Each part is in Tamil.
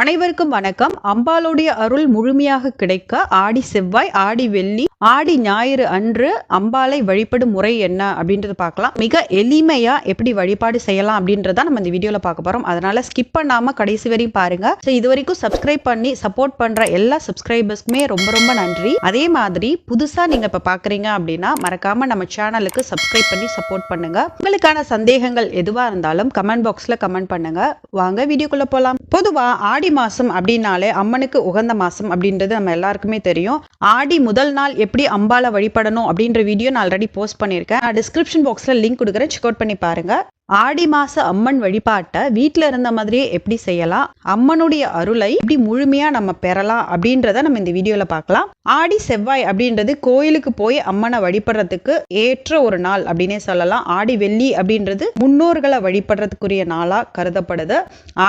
அனைவருக்கும் வணக்கம். அம்பாளுடைய அருள் முழுமையாக கிடைக்க ஆடி செவ்வாய், ஆடி வெள்ளி, ஆடி ஞாயிறு அன்று அம்பாளை வழிபடும் முறை என்ன அப்படின்றத பார்க்கலாம். மிக எளிமையா எப்படி வழிபாடு செய்யலாம் அப்படின்றத நம்ம இந்த வீடியோல பார்க்க போறோம். அதனால ஸ்கிப் பண்ணாம கடைசி வரையும் பாருங்க. இது வரைக்கும் சப்ஸ்கிரைப் பண்ணி சப்போர்ட் பண்ற எல்லா சப்ஸ்கிரைபர்ஸ்க்குமே ரொம்ப ரொம்ப நன்றி. அதே மாதிரி புதுசா நீங்க இப்ப பாக்குறீங்க அப்படின்னா மறக்காம நம்ம சேனலுக்கு சப்ஸ்கிரைப் பண்ணி சப்போர்ட் பண்ணுங்க. உங்களுக்கான சந்தேகங்கள் எதுவா இருந்தாலும் கமெண்ட் பாக்ஸ்ல கமெண்ட் பண்ணுங்க. வாங்க வீடியோக்குள்ள போலாம். பொதுவா ஆடி மாசம் அப்படின்னாலே அம்மனுக்கு உகந்த மாசம் அப்படின்றது நம்ம எல்லாருக்குமே தெரியும். ஆடி முதல் நாள் எப்படி அம்பாளை வழிபடணும் அப்படின்ற வீடியோ நான் ஆல்ரெடி போஸ்ட் பண்ணியிருக்கேன். நான் டிஸ்கிரிப்ஷன் பாக்ஸ்ல லிங்க் கொடுக்குறேன், செக் அவுட் பண்ணி பாருங்க. ஆடி மாச அம்மன் வழிபாட்டை வீட்டில் இருந்த மாதிரியே எப்படி செய்யலாம், அம்மனுடைய அருளை எப்படி முழுமையா நம்ம பெறலாம் அப்படின்றத நம்ம இந்த வீடியோல பார்க்கலாம். ஆடி செவ்வாய் அப்படின்றது கோயிலுக்கு போய் அம்மனை வழிபடுறதுக்கு ஏற்ற ஒரு நாள் அப்படின்னே சொல்லலாம். ஆடி வெள்ளி அப்படின்றது முன்னோர்களை வழிபடுறதுக்குரிய நாளா கருதப்படுது.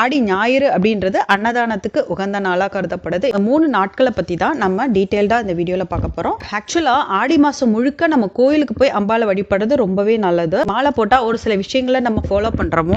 ஆடி ஞாயிறு அப்படின்றது அன்னதானத்துக்கு உகந்த நாளா கருதப்படுது. 3 நாட்களை பத்தி தான் நம்ம டீட்டெயில்டா இந்த வீடியோல பார்க்க போறோம். ஆக்சுவலா ஆடி மாசம் முழுக்க நம்ம கோயிலுக்கு போய் அம்பாளை வழிபடுறது ரொம்பவே நல்லது. மாலை போட்டா ஒரு சில விஷயங்களை நம்ம ஃபாலோ பண்றோமோ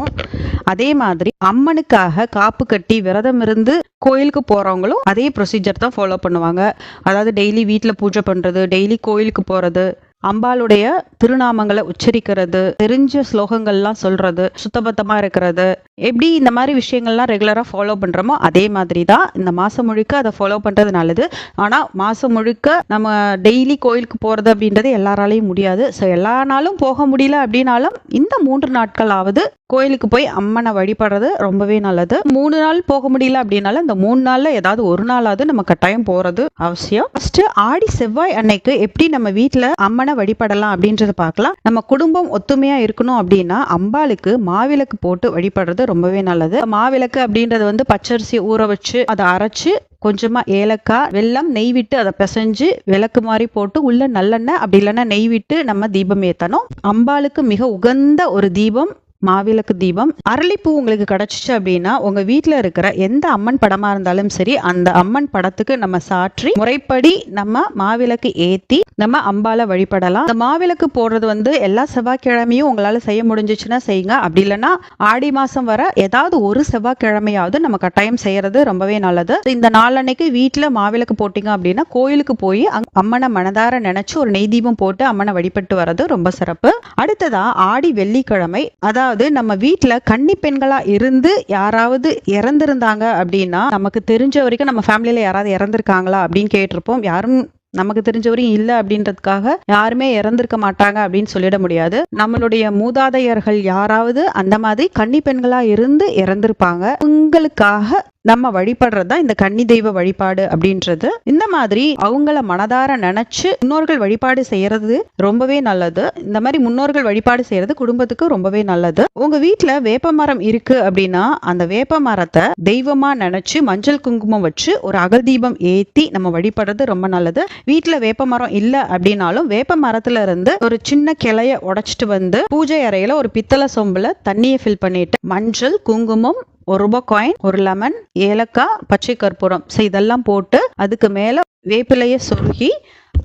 அதே மாதிரி அம்மனுக்காக காப்பு கட்டி விரதம் இருந்து கோயிலுக்கு போறவங்களும் அதே ப்ரொசீஜர் தான் ஃபாலோ பண்ணுவாங்க. அதாவது டெய்லி வீட்டில் பூஜை பண்றது, டெய்லி கோயிலுக்கு போறது, அம்பாளுடைய திருநாமங்களை உச்சரிக்கிறது, தெரிஞ்ச ஸ்லோகங்கள்லாம் சொல்றது, சுத்தபத்தமா இருக்கிறது, எப்படி இந்த மாதிரி விஷயங்கள்லாம் ரெகுலரா ஃபாலோ பண்றோமோ அதே மாதிரி தான் இந்த மாசம் முழுக்க அதை ஃபாலோ பண்றது நல்லது. ஆனா மாசம் முழுக்க நம்ம டெய்லி கோயிலுக்கு போறது அப்படின்றது எல்லாராலையும் முடியாது. ஸோ எல்லா நாளும் போக முடியல அப்படின்னாலும் இந்த 3 நாட்களாவது கோயிலுக்கு போய் அம்மனை வழிபடுறது ரொம்பவே நல்லது. 3 நாள் போக முடியல அப்படின்னாலும் இந்த 3 நாள்ல ஏதாவது ஒரு நாளாவது நம்ம கட்டாயம் போறது அவசியம். ஃபர்ஸ்ட் ஆடி செவ்வாய் அன்னைக்கு எப்படி நம்ம வீட்டுல அம்மனை வழிபடலாம் அப்படின்றத பார்க்கலாம். நம்ம குடும்பம் ஒத்துமையா இருக்கணும் அப்படின்னா அம்பாளுக்கு மாவிளக்கு போட்டு வழிபடுறது ரொம்பவே நல்லது. மாவிளக்கு அப்படின்றது பச்சரிசி ஊற வச்சு அதை அரைச்சு கொஞ்சமா ஏலக்காய், வெல்லம், நெய் விட்டு அதை பிசைஞ்சு விளக்கு மாதிரி போட்டு உள்ள நல்லெண்ணெய் அப்படி இல்லைன்னா நெய் விட்டு நம்ம தீபம் ஏற்றணும். அம்பாளுக்கு மிக உகந்த ஒரு தீபம் மாவிளக்கு தீபம். அரளிப்பூ உங்களுக்கு கிடைச்சிச்சு அப்படின்னா உங்க வீட்டுல இருக்கிற எந்த அம்மன் படமா இருந்தாலும் சரி அந்த அம்மன் படத்துக்கு நம்ம சாற்றி முறைப்படி நம்ம மாவிளக்கு ஏத்தி நம்ம அம்பாளை வழிபடலாம். இந்த மாவிளக்கு போடுறது எல்லா செவ்வாய்க்கிழமையும் உங்களால செய்ய முடிஞ்சிச்சுன்னா செய்யுங்க. அப்படி இல்லைன்னா ஆடி மாசம் வர ஏதாவது ஒரு செவ்வாய்க்கிழமையாவது நம்ம கட்டாயம் செய்யறது ரொம்பவே நல்லது. இந்த நாளன்னைக்கு வீட்டுல மாவிளக்கு போட்டீங்க அப்படின்னா கோயிலுக்கு போய் அம்மனை மனதார நினைச்சு ஒரு நெய் தீபம் போட்டு அம்மனை வழிபட்டு வர்றது ரொம்ப சிறப்பு. அடுத்ததா ஆடி வெள்ளிக்கிழமை, அதாவது நம்ம வீட்டுல கன்னி பெண்களா இருந்து யாராவது இறந்திருந்தாங்க அப்படின்னா நமக்கு தெரிஞ்ச வரைக்கும் நம்ம ஃபேமிலியில யாராவது இறந்திருக்காங்களா அப்படின்னு கேட்டிருப்போம். யாரும் நமக்கு தெரிஞ்சவரையும் இல்லை அப்படின்றதுக்காக யாருமே இறந்திருக்க மாட்டாங்க அப்படின்னு சொல்லிட முடியாது. நம்மளுடைய மூதாதையர்கள் யாராவது அந்த மாதிரி கன்னி பெண்களா இருந்து இறந்திருப்பாங்க. உங்களுக்காக நம்ம வழிபடுறதுதான் இந்த கன்னி தெய்வ வழிபாடு அப்படின்றது. இந்த மாதிரி அவங்கள மனதார நினைச்சு முன்னோர்கள் வழிபாடு செய்யறது ரொம்பவே நல்லது. இந்த மாதிரி முன்னோர்கள் வழிபாடு செய்யறது குடும்பத்துக்கு ரொம்பவே நல்லது. உங்க வீட்டுல வேப்ப மரம் இருக்கு அப்படின்னா அந்த வேப்ப மரத்தை தெய்வமா நினைச்சு மஞ்சள் குங்குமம் வச்சு ஒரு அகல் தீபம் ஏத்தி நம்ம வழிபடுறது ரொம்ப நல்லது. வீட்டுல வேப்ப மரம் இல்ல அப்படின்னாலும் வேப்ப மரத்துல இருந்து ஒரு சின்ன கிளைய உடைச்சிட்டு பூஜை அறையில ஒரு பித்தளை சொம்புல தண்ணியை ஃபில் பண்ணிட்டு மஞ்சள், குங்குமம், ₹1 காயின், ஒரு லெமன், ஏலக்காய், பச்சை கற்பூரம் இதெல்லாம் போட்டு அதுக்கு மேல வேப்பிலைய சொருகி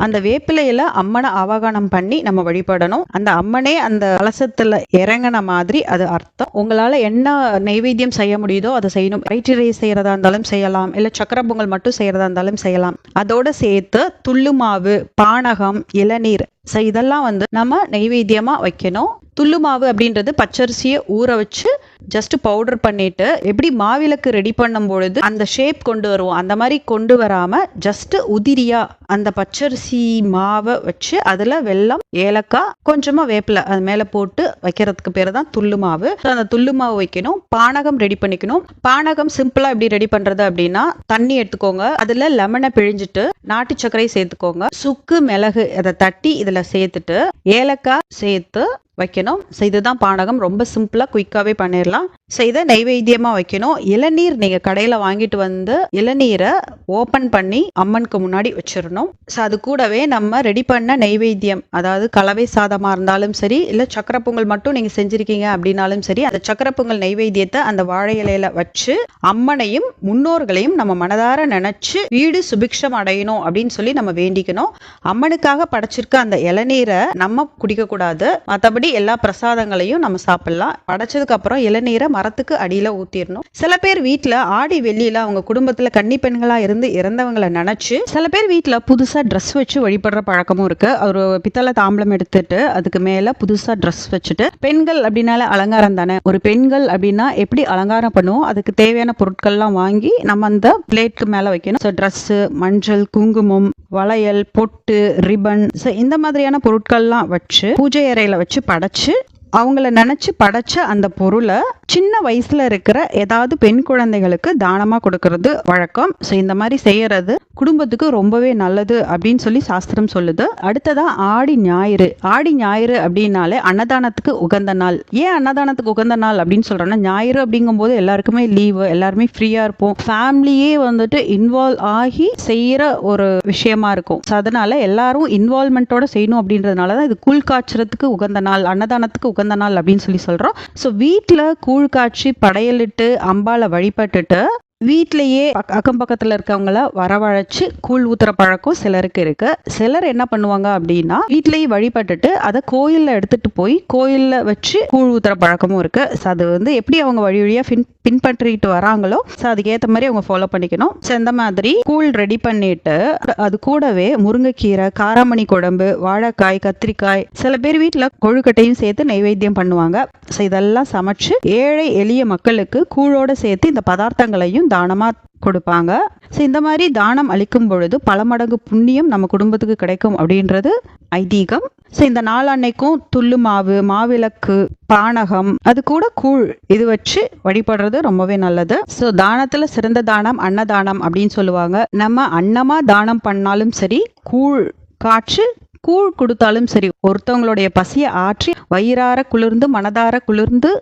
அந்த வேப்பிலையில அம்மனை ஆவாகனம் பண்ணி நம்ம வழிபடணும். அந்த அம்மனே அந்த கலசத்துல இறங்கின மாதிரி அது அர்த்தம். உங்களால என்ன நைவேத்தியம் செய்ய முடியுதோ அதை செய்யணும். ரைட் ரைஸ் செய்யறதா இருந்தாலும் செய்யலாம், இல்ல சக்கரை பொங்கல் மட்டும் செய்யறதா இருந்தாலும் செய்யலாம். அதோட சேர்த்து துள்ளு மாவு, பானகம், இளநீர் இதெல்லாம் நம்ம நைவேத்தியமா வைக்கணும். துள்ளு மாவு அப்படின்றது பச்சரிசியை ஊற வச்சு ஜஸ்ட் பவுடர் பண்ணிட்டு எப்படி மாவிளக்கு ரெடி பண்ணும் பொழுது அந்த ஷேப் கொண்டு வருவோம் அந்த மாதிரி கொண்டு வராம ஜஸ்ட் உதிரியா அந்த பச்சரிசி மாவை வச்சு அதுல வெல்லம், ஏலக்காய், கொஞ்சமா வேப்பிலை அது மேல போட்டு வைக்கிறதுக்கு பேரு தான் துள்ளு மாவு. அந்த துள்ளு மாவு வைக்கணும். பானகம் ரெடி பண்ணிக்கணும். பானகம் சிம்பிளா எப்படி ரெடி பண்றது அப்படின்னா தண்ணி எடுத்துக்கோங்க, அதுல லெமனை பிழிஞ்சிட்டு நாட்டு சர்க்கரை சேர்த்துக்கோங்க, சுக்கு, மிளகு அதை தட்டி இதுல சேர்த்துட்டு ஏலக்காய் சேர்த்து வைக்கணும். இதுதான் பானகம். ரொம்ப சிம்பிளா குயிக்காவே பண்ணிடலாம். இதை நைவேத்தியமா வைக்கணும். இளநீர் நீங்க கடையில வாங்கிட்டு இளநீரை ஓபன் பண்ணி அம்மனுக்கு முன்னாடி வச்சிடணும். அது கூடவே நம்ம ரெடி பண்ண நைவேத்தியம், அதாவது கலவை சாதமா இருந்தாலும் சரி இல்ல சக்கரை பொங்கல் மட்டும் நீங்க செஞ்சிருக்கீங்க அப்படின்னாலும் சரி அந்த சக்கரை பொங்கல் நைவேத்தியத்தை அந்த வாழை இலையில வச்சு அம்மனையும் முன்னோர்களையும் நம்ம மனதார நினைச்சு வீடு சுபிக்ஷம் அடையணும் அப்படின்னு சொல்லி நம்ம வேண்டிக்கணும். அம்மனுக்காக படைச்சிருக்க அந்த இளநீரை நம்ம குடிக்க கூடாது. மற்றபடி எல்லா பிரசாதங்களையும் நம்ம சாப்பிடலாம். படைச்சதுக்கு அப்புறம் இளநீரை மரத்துக்கு அடியில ஊத்திடணும். சில பேர் வீட்டுல ஆடி வெள்ளியில அவங்க குடும்பத்துல கன்னி பெண்களா இருந்து இறந்தவங்களை நினைச்சு சில பேர் வீட்டுல புதுசா ட்ரெஸ் வச்சு வழிபடுற பழக்கமும் இருக்கு. ஒரு பித்தளை தாம்பலம் எடுத்துட்டு அதுக்கு மேல புதுசா ட்ரெஸ் வச்சுட்டு, பெண்கள் அப்படின்னால அலங்காரம் தானே, ஒரு பெண்கள் அப்படின்னா எப்படி அலங்காரம் பண்ணுவோம், அதுக்கு தேவையான பொருட்கள்லாம் வாங்கி நம்ம அந்த பிளேட்க்கு மேல வைக்கணும். ட்ரெஸ், மஞ்சள், குங்குமம், வளையல், பொட்டு, ரிபன், இந்த மாதிரியான பொருட்கள்லாம் வச்சு பூஜை அறையில வச்சு படைச்சு அவங்கள நினைச்சு படைச்ச அந்த பொருளை சின்ன வயசுல இருக்கிற ஏதாவது பெண் குழந்தைகளுக்கு தானமா கொடுக்கறது வழக்கம். ஸோ இந்த மாதிரி செய்யறது குடும்பத்துக்கு ரொம்பவே நல்லது அப்படின்னு சொல்லி சாஸ்திரம் சொல்லுது. அடுத்ததா ஆடி ஞாயிறு. ஆடி ஞாயிறு அப்படின்னாலே அன்னதானத்துக்கு உகந்த நாள். ஏன் அன்னதானத்துக்கு உகந்த நாள் அப்படின்னு சொல்றோம்னா, ஞாயிறு அப்படிங்கும் போது எல்லாருக்குமே லீவு, எல்லாருமே ஃப்ரீயா இருப்போம், ஃபேமிலியே வந்துட்டு இன்வால்வ் ஆகி செய்யற ஒரு விஷயமா இருக்கும். ஸோ அதனால எல்லாரும் இன்வால்வ்மெண்ட்டோட செய்யணும் அப்படின்றதுனால தான் இது கூழ் காய்ச்சறதுக்கு உகந்த நாள், அன்னதானத்துக்கு உகந்த நாள் அப்படின்னு சொல்லி சொல்றோம். ஸோ வீட்டுல கூழ் காய்ச்சி படையலிட்டு அம்பாளை வழிபட்டுட்டு வீட்லயே அக்கம் பக்கத்துல இருக்கவங்கள வரவழைச்சு கூழ் ஊத்துற பழக்கம் சிலருக்கு இருக்கு. சிலர் என்ன பண்ணுவாங்க அப்படின்னா, வீட்லயே வழிபட்டுட்டு அதை கோயில்ல எடுத்துட்டு போய் கோயில்ல வச்சு கூழ் ஊத்துற பழக்கமும் இருக்கு. அது எப்படி அவங்க வழி வழியா பின்பற்றிட்டு வராங்களோ அதுக்கேற்ற மாதிரி அவங்க ஃபாலோ பண்ணிக்கணும். இந்த மாதிரி கூழ் ரெடி பண்ணிட்டு அது கூடவே முருங்கைக்கீரை, காராமணி குழம்பு, வாழைக்காய், கத்திரிக்காய், சில பேர் வீட்டுல கொழுக்கட்டையும் சேர்த்து நைவேத்தியம் பண்ணுவாங்க. இதெல்லாம் சமைச்சு ஏழை எளிய மக்களுக்கு கூழோட சேர்த்து இந்த பதார்த்தங்களையும் தானமா கொடுப்பாங்க. இந்த மாதிரி தானம் அளிக்கும் பொழுது பல மடங்கு புண்ணியம் நம்ம குடும்பத்துக்கு கிடைக்கும் அப்படின்றது ஐதீகம். இந்த நாள் அன்னைக்கும் துள்ளு மாவு, மாவிளக்கு, பானகம், அது கூட கூழ் இது வச்சு வழிபடுறது ரொம்பவே நல்லது. தானத்துல சிறந்த தானம் அன்னதானம் அப்படின்னு சொல்லுவாங்க. நம்ம அன்னமா தானம் பண்ணாலும் சரி, கூழ் காய்ச்சி கூழ் கொடுத்தாலும் சரி, ஒருத்தவங்களுடைய பசியை ஆற்றி வயிறார குளிர்ந்து மனதார குளிர்ந்து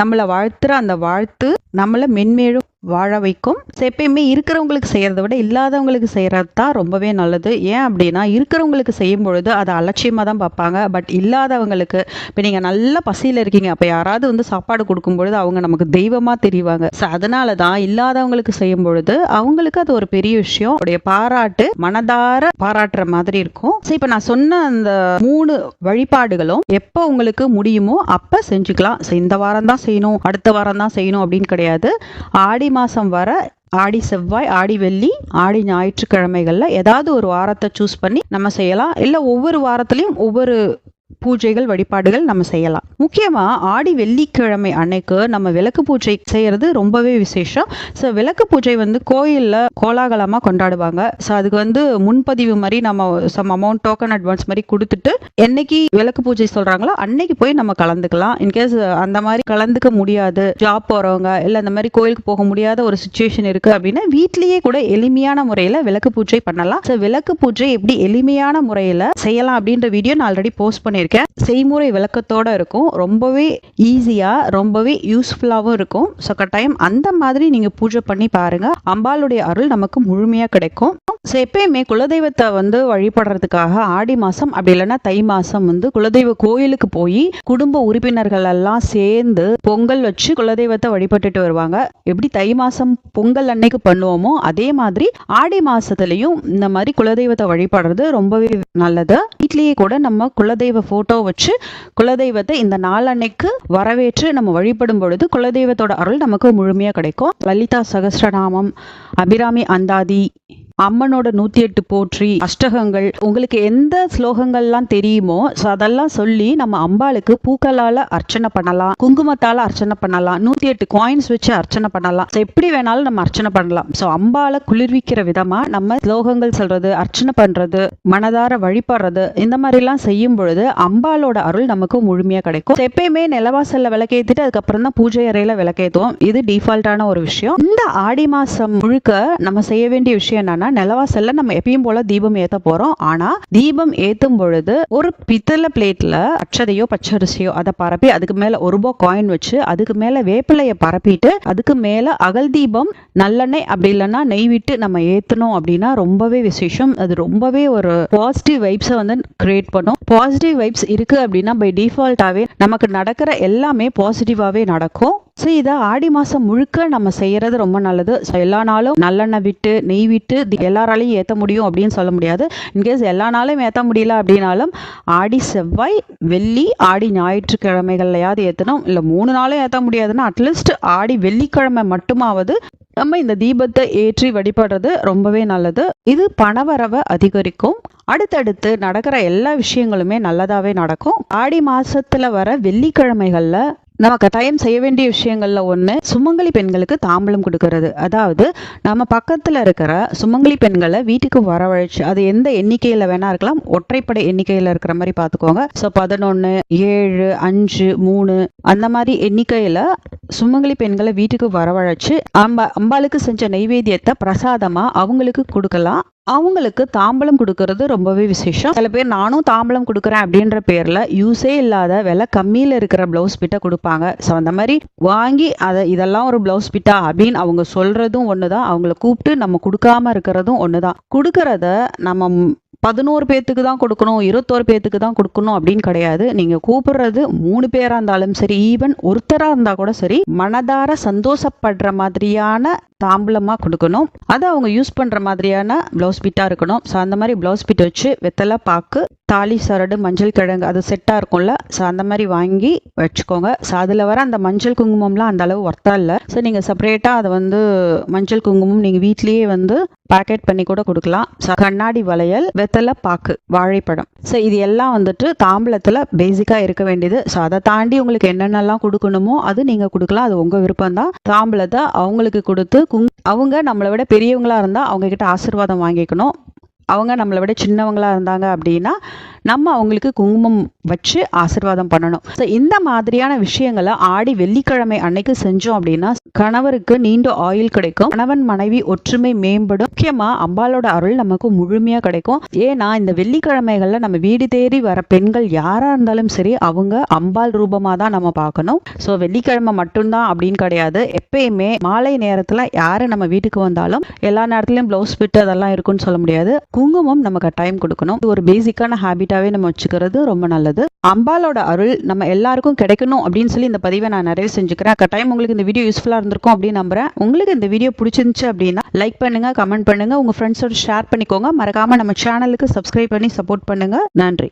நம்மளை வாழ்த்துற அந்த வாழ்த்து நம்மளை மென்மேலும் வாழ வைக்கும். எப்பயுமே இருக்கிறவங்களுக்கு செய்யறதை விட இல்லாதவங்களுக்கு செய்யறது தான் ரொம்பவே நல்லது. ஏன் அப்படின்னா, இருக்கிறவங்களுக்கு செய்யும் பொழுது அதை அலட்சியமா தான் பார்ப்பாங்க. பட் இல்லாதவங்களுக்கு, இப்போ நீங்க நல்ல பசியில இருக்கீங்க, அப்ப யாராவது சாப்பாடு கொடுக்கும் பொழுது அவங்க நமக்கு தெய்வமா தெரிவாங்க. அதனாலதான் இல்லாதவங்களுக்கு செய்யும் பொழுது அவங்களுக்கு அது ஒரு பெரிய விஷயம், உடைய பாராட்டு மனதார பாராட்டுற மாதிரி இருக்கும். இப்ப நான் சொன்ன அந்த 3 வழிபாடுகளும் எப்போ உங்களுக்கு முடியுமோ அப்ப செஞ்சுக்கலாம். இந்த வாரம் தான் செய்யணும், அடுத்த வாரம் தான் செய்யணும் அப்படின்னு கிடையாது. ஆடி மாசம் வர ஆடி செவ்வாய், ஆடி வெள்ளி, ஆடி ஞாயிற்றுக்கிழமைகள்ல ஏதாவது ஒரு வாரத்தை சூஸ் பண்ணி நம்ம செய்யலாம். இல்ல ஒவ்வொரு வாரத்திலையும் ஒவ்வொரு பூஜைகள் வழிபாடுகள் நம்ம செய்யலாம். முக்கியமா ஆடி வெள்ளிக்கிழமை அன்னைக்கு நம்ம விளக்கு பூஜை செய்யறது ரொம்பவே விசேஷம். விளக்கு பூஜை கோயில்ல கோலாகலமா கொண்டாடுவாங்க. அதுக்கு முன்பதிவு மாதிரி நம்ம சம் அமௌண்ட் டோக்கன் அட்வான்ஸ் மாதிரி கொடுத்துட்டு என்னைக்கு விளக்கு பூஜை சொல்றாங்களோ அன்னைக்கு போய் நம்ம கலந்துக்கலாம். இன்கேஸ் அந்த மாதிரி கலந்துக்க முடியாது, ஜாப் போறவங்க இல்ல அந்த மாதிரி கோயிலுக்கு போக முடியாத ஒரு சிச்சுவேஷன் இருக்கு அப்படின்னா வீட்லயே கூட எளிமையான முறையில விளக்கு பூஜை பண்ணலாம். விளக்கு பூஜை எப்படி எளிமையான முறையில செய்யலாம் அப்படின்ற வீடியோ நான் ஆல்ரெடி போஸ்ட் பண்ணிருக்கேன். செய்முறை விளக்கத்தோட இருக்கும், ரொம்பவே ஈஸியா ரொம்பவே யூஸ்ஃபுல்லாவும் இருக்கும். கட்டாயம் அந்த மாதிரி நீங்க பூஜை பண்ணி பாருங்க, அம்பாளுடைய அருள் நமக்கு முழுமையா கிடைக்கும். எப்பயுமே குலதெய்வத்தை வழிபடுறதுக்காக ஆடி மாசம் அப்படி இல்லைன்னா தை மாசம் குலதெய்வ கோயிலுக்கு போய் குடும்ப உறுப்பினர்கள் எல்லாம் சேர்ந்து பொங்கல் வச்சு குலதெய்வத்தை வழிபட்டுட்டு வருவாங்க. எப்படி தை மாசம் பொங்கல் அன்னைக்கு பண்ணுவோமோ அதே மாதிரி ஆடி மாசத்துலயும் இந்த மாதிரி குலதெய்வத்தை வழிபடுறது ரொம்பவே நல்லது. வீட்லயே கூட நம்ம குலதெய்வ போட்டோ வச்சு குலதெய்வத்தை இந்த நாள் அன்னைக்கு வரவேற்று நம்ம வழிபடும் பொழுது குலதெய்வத்தோட அருள் நமக்கு முழுமையா கிடைக்கும். லலிதா சகஸ்ரநாமம், அபிராமி அந்தாதி, அம்மனோட 108 போற்றி, அஷ்டகங்கள், உங்களுக்கு எந்த ஸ்லோகங்கள்லாம் தெரியுமோ அதெல்லாம் சொல்லி நம்ம அம்பாளுக்கு பூக்களால அர்ச்சனை பண்ணலாம், குங்குமத்தால அர்ச்சனை பண்ணலாம், 108 காயின்ஸ் வச்சு அர்ச்சனை பண்ணலாம். எப்படி வேணாலும் நம்ம அர்ச்சனை பண்ணலாம். அம்பாளை குளிர்விக்கிற விதமா நம்ம ஸ்லோகங்கள் சொல்றது, அர்ச்சனை பண்றது, மனதார வழிபடுறது, இந்த மாதிரி எல்லாம் செய்யும் பொழுது அம்பாளோட அருள் நமக்கு முழுமையா கிடைக்கும். எப்பயுமே நிலவாசல்ல விளக்கேத்திட்டு அதுக்கப்புறம் தான் பூஜை அறையில விளக்கேத்துவோம். இது டிஃபால்ட்டான ஒரு விஷயம். இந்த ஆடி மாசம் முழுக்க நம்ம செய்ய வேண்டிய விஷயம் என்னன்னா, நிலவாசல்ல நம்ம எப்பயும் போல தீபம் ஏத்த போறோம். ஆனா தீபம் ஏத்தும் பொழுது ஒரு பித்தளை பிளேட்ல அச்சதையோ பச்சரிசியோ அதை பரப்பி அதுக்கு மேல ₹1 காயின் வச்சு அதுக்கு மேல வேப்பிலைய பரப்பிட்டு அதுக்கு மேல அகல் தீபம், நல்லெண்ணெய் அப்படி இல்லைன்னா நெய் விட்டு நம்ம ஏத்தணும் அப்படின்னா ரொம்பவே விசேஷம். அது ரொம்பவே ஒரு பாசிட்டிவ் வைப்ஸை கிரியேட் பண்ணும். பாசிட்டிவ் வைப்ஸ் இருக்கு அப்படின்னா பை டிஃபால்ட்டாவே நமக்கு நடக்கிற எல்லாமே பாசிட்டிவாவே நடக்கும். இதை ஆடி மாசம் முழுக்க நம்ம செய்யறது ரொம்ப நல்லது. எல்லா நாளும் நல்லெண்ணெய் விட்டு நெய் விட்டு அது எல்லாராலையும் ஏற்ற முடியும் அப்படின்னு சொல்ல முடியாது. இன்கேஸ் எல்லா நாளும் ஏற்ற முடியல அப்படின்னாலும் ஆடி செவ்வாய் வெள்ளி ஆடி ஞாயிற்றுக்கிழமைகள்லையாவது ஏற்றணும். இல்லை 3 நாளும் ஏற்ற முடியாதுன்னா அட்லீஸ்ட் ஆடி வெள்ளிக்கிழமை மட்டுமாவது நம்ம இந்த தீபத்தை ஏற்றி வழிபடுறது ரொம்பவே நல்லது. இது பணவரவை அதிகரிக்கும். அடுத்தடுத்து நடக்கிற எல்லா விஷயங்களுமே நல்லதாவே நடக்கும். ஆடி மாசத்துல வர வெள்ளிக்கிழமைகள்ல நம்ம கட்டாயம் செய்ய வேண்டிய விஷயங்கள்ல ஒண்ணு சுமங்கலி பெண்களுக்கு தாம்பலம் கொடுக்கறது. அதாவது நம்ம பக்கத்துல இருக்கிற சுமங்கலி பெண்களை வீட்டுக்கு வரவழைச்சு, அது எந்த எண்ணிக்கையில வேணா இருக்கலாம், ஒற்றைப்படை எண்ணிக்கையில இருக்கிற மாதிரி பாத்துக்கோங்க. ஸோ 11, 7, 5, 3 அந்த மாதிரி எண்ணிக்கையில சுமங்கலி பெண்களை வீட்டுக்கு வரவழைச்சு அம்பாளுக்கு செஞ்ச நைவேத்தியத்தை பிரசாதமா அவங்களுக்கு கொடுக்கலாம். அவங்களுக்கு தாம்பலம் கொடுக்கறது ரொம்பவே விசேஷம். சில பேர் நானும் தாம்பலம் கொடுக்குறேன் அப்படின்ற பேர்ல யூஸே இல்லாத விலை கம்மியில இருக்கிற பிளவுஸ் பிட்டை கொடுப்பாங்க. ஸோ அந்த மாதிரி வாங்கி இதெல்லாம் ஒரு பிளவுஸ் பிட்டா அப்படின்னு அவங்க சொல்றதும் ஒண்ணுதான், அவங்கள கூப்பிட்டு நம்ம கொடுக்காம இருக்கிறதும் ஒண்ணுதான். கொடுக்கறத நம்ம 11 பேத்துக்கு தான் கொடுக்கணும், 21 பேத்துக்கு தான் கொடுக்கணும் அப்படின்னு கிடையாது. நீங்க கூப்பிடுறது 3 பேரா இருந்தாலும் சரி, ஈவன் ஒருத்தரா இருந்தா கூட சரி, மனதார சந்தோஷப்படுற மாதிரியான தாம்பலமா கொடுக்கணும். அதை அவங்க யூஸ் பண்ற மாதிரியான பிளவுஸ் பிட்டா இருக்கணும். ஸோ அந்த மாதிரி பிளவுஸ் பிட் வச்சு வெத்தலை பாக்கு, தாலி சரடு, மஞ்சள் கிழங்கு அது செட்டா இருக்கும்ல, ஸோ அந்த மாதிரி வாங்கி வச்சுக்கோங்க. ஸோ அதுல வர அந்த மஞ்சள் குங்குமம்லாம் அந்த அளவு ஒர்த்தா இல்லை. ஸோ நீங்க செப்பரேட்டா அதை மஞ்சள் குங்குமம் நீங்க வீட்லயே பேக்கெட் பண்ணி கூட கொடுக்கலாம். கண்ணாடி வளையல், வெத்தலை பாக்கு, வாழைப்பழம், ஸோ இது எல்லாம் தாம்பலத்துல பேசிக்கா இருக்க வேண்டியது. ஸோ அதை தாண்டி உங்களுக்கு என்னென்னலாம் கொடுக்கணுமோ அது நீங்க கொடுக்கலாம், அது உங்க விருப்பம் தான். தாம்பலத்தை அவங்களுக்கு கொடுத்து அவங்க நம்மளை விட பெரியவங்களா இருந்தா அவங்க கிட்ட ஆசீர்வாதம் வாங்கிக்கணும். அவங்க நம்மளை விட சின்னவங்களா இருந்தாங்க அப்படின்னா நம்ம அவங்களுக்கு குங்குமம் வச்சு ஆசீர்வாதம் பண்ணணும். ஸோ இந்த மாதிரியான விஷயங்களை ஆடி வெள்ளிக்கிழமை அன்னைக்கு செஞ்சோம் அப்படின்னா கணவருக்கு நீண்ட ஆயுள் கிடைக்கும், கணவன் மனைவி ஒற்றுமை மேம்படும், முக்கியமா அம்பாலோட அருள் நமக்கு முழுமையா கிடைக்கும். ஏன்னா இந்த வெள்ளிக்கிழமைகள்ல நம்ம வீடு தேடி வர பெண்கள் யாரா இருந்தாலும் சரி அவங்க அம்பாள் ரூபமா தான் நம்ம பார்க்கணும். ஸோ வெள்ளிக்கிழமை மட்டும்தான் அப்படின்னு கிடையாது, எப்பயுமே மாலை நேரத்துல யாரு நம்ம வீட்டுக்கு வந்தாலும் எல்லா நேரத்துலயும் பிளவுஸ் பிட் அதெல்லாம் இருக்குன்னு சொல்ல முடியாது. குங்குமம் நம்ம கட்டாயம் கொடுக்கணும். இது ஒரு பேசிக்கான ஹேபிட்டாவே நம்ம வச்சுக்கிறது ரொம்ப நல்லது. அம்பாலோட அருள் நம்ம எல்லாருக்கும் கிடைக்கணும் அப்படின்னு சொல்லி இந்த பதிவை நான் நிறைய செஞ்சுக்கிறேன். கட்டாயம் உங்களுக்கு இந்த வீடியோ யூஸ்ஃபுல்லா இருந்திருக்கும் அப்படின்னு நம்புறேன். உங்களுக்கு இந்த வீடியோ பிடிச்சிருந்துச்சு அப்படின்னா லைக் பண்ணுங்க, கமெண்ட் பண்ணுங்க, உங்க ஃப்ரெண்ட்ஸோட ஷேர் பண்ணிக்கோங்க. மறக்காம நம்ம சேனலுக்கு சப்ஸ்கிரைப் பண்ணி சப்போர்ட் பண்ணுங்க. நன்றி.